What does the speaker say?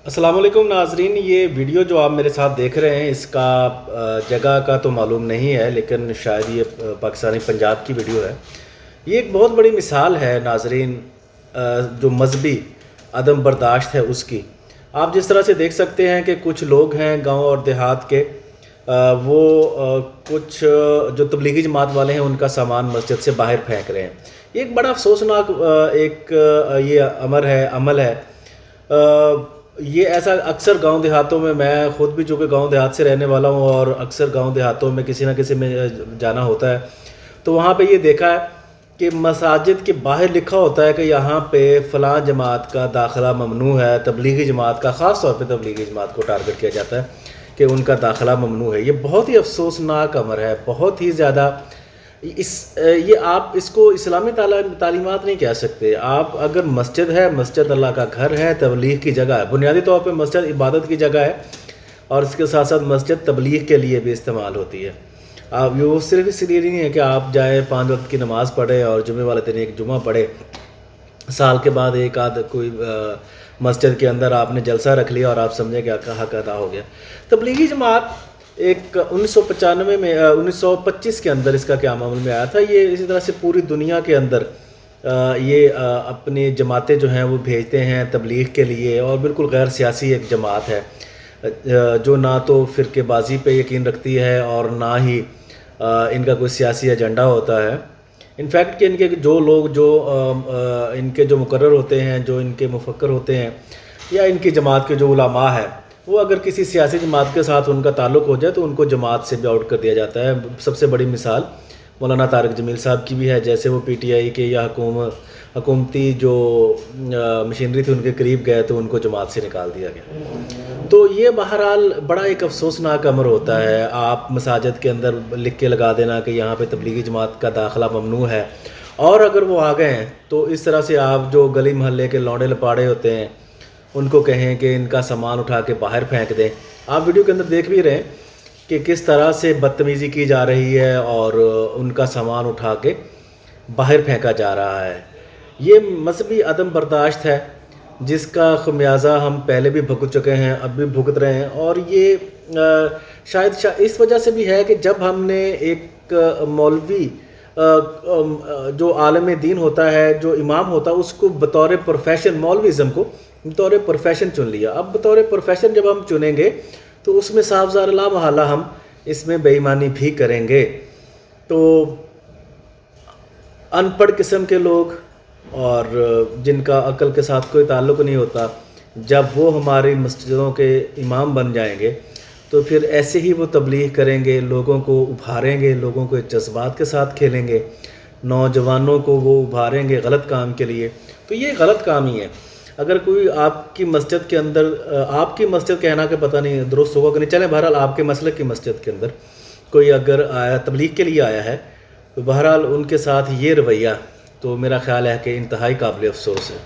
अस्सलाम वालेकुम नाजरीन। ये वीडियो जो आप मेरे साथ देख रहे हैं इसका जगह का तो मालूम नहीं है, लेकिन शायद ये पाकिस्तानी पंजाब की वीडियो है। ये एक बहुत बड़ी मिसाल है नाजरीन, जो मजहबी अदम बर्दाश्त है उसकी। आप जिस तरह से देख सकते हैं कि कुछ लोग हैं गांव और देहात के, वो कुछ जो तबलीगी जमात वाले हैं उनका सामान मस्जिद से बाहर फेंक रहे हैं। ये एक बड़ा अफसोसनाक ये अमल है। ये ऐसा अक्सर गांव देहातों में, मैं ख़ुद भी चूँकि गांव देहात से रहने वाला हूं और अक्सर गांव देहातों में किसी न किसी में जाना होता है, तो वहाँ पे ये देखा है कि मसाजिद के बाहर लिखा होता है कि यहाँ पे फ़लाँ जमात का दाखिला ममनू है। तबलीगी जमात का, ख़ास तौर पे तबलीगी जमात को टारगेट किया जाता है कि उनका दाखिला ममनू है। ये बहुत ही अफसोसनाक अमर है, बहुत ही ज़्यादा। ये आप इसको इस्लामी तालीमात नहीं कह सकते। आप अगर मस्जिद है, मस्जिद अल्लाह का घर है, तबलीग की जगह है। बुनियादी तौर पे मस्जिद इबादत की जगह है और इसके साथ साथ मस्जिद तबलीग के लिए भी इस्तेमाल होती है। आप वो सिर्फ इसलिए नहीं है कि आप जाए 5 वक्त की नमाज़ पढ़ें और जुमे वाले दिन एक जुमा पढ़े, साल के बाद एक आध कोई मस्जिद के अंदर आपने जलसा रख लिया और आप समझें कि आपका हक अदा हो गया। तबलीगी जमात एक 1995 में 1925 के अंदर इसका क़याम अमल में आया था। ये इसी तरह से पूरी दुनिया के अंदर ये अपनी जमातें जो हैं वो भेजते हैं तबलीग के लिए, और बिल्कुल गैर सियासी एक जमात है जो ना तो फ़िरक़ेबाज़ी पे यकीन रखती है और ना ही इनका कोई सियासी एजेंडा होता है। इनफैक्ट कि इनके जो लोग इनके जो मुकर्रर होते हैं, जो इनके मुफक्कर होते हैं, या इनकी जमात के जो उलमा है, वो अगर किसी सियासी जमात के साथ उनका ताल्लुक़ हो जाए तो उनको जमात से भी आउट कर दिया जाता है। सबसे बड़ी मिसाल मौलाना तारिक जमील साहब की भी है। जैसे वो पीटीआई के या हुकूमती जो मशीनरी थी उनके करीब गए तो उनको जमात से निकाल दिया गया। तो ये बहरहाल बड़ा एक अफसोसनाक अमर होता है। आप मसाजिद के अंदर लिख के लगा देना कि यहाँ पे तबलीगी जमात का दाखिला ममनू है, और अगर वो आ गए हैं तो इस तरह से आप जो गली मोहल्ले के लौंडे लपाड़े होते हैं उनको कहें कि इनका सामान उठा के बाहर फेंक दें। आप वीडियो के अंदर देख भी रहे हैं कि किस तरह से बदतमीज़ी की जा रही है और उनका सामान उठा के बाहर फेंका जा रहा है। ये मजहबी अदम बर्दाश्त है जिसका खमियाजा हम पहले भी भुगत चुके हैं, अब भी भुगत रहे हैं। और ये शायद इस वजह से भी है कि जब हमने एक मौलवी जो आलम दीन होता है, जो इमाम होता है, उसको बतौर प्रोफेशन, मौलविज़म को बतौर प्रोफेशन चुन लिया। अब बतौर प्रोफेशन जब हम चुनेंगे तो उसमें साफ ज़ाहिर ला महल्ला हम इसमें बेईमानी भी करेंगे। तो अनपढ़ किस्म के लोग और जिनका अक्ल के साथ कोई ताल्लुक़ नहीं होता, जब वो हमारी मस्जिदों के इमाम बन जाएंगे तो फिर ऐसे ही वो तबलीग करेंगे, लोगों को उभारेंगे, लोगों के जज्बात के साथ खेलेंगे, नौजवानों को वो उभारेंगे गलत काम के लिए। तो ये गलत काम ही है। अगर कोई आपकी मस्जिद के अंदर, आपकी मस्जिद कहना कि पता नहीं दुरुस्त होगा कि नहीं, चलें बहरहाल आपके मसलक की मस्जिद के अंदर कोई अगर आया, तबलीग के लिए आया है, तो बहरहाल उनके साथ ये रवैया तो मेरा ख़्याल है कि इंतहाई काबिल अफसोस है।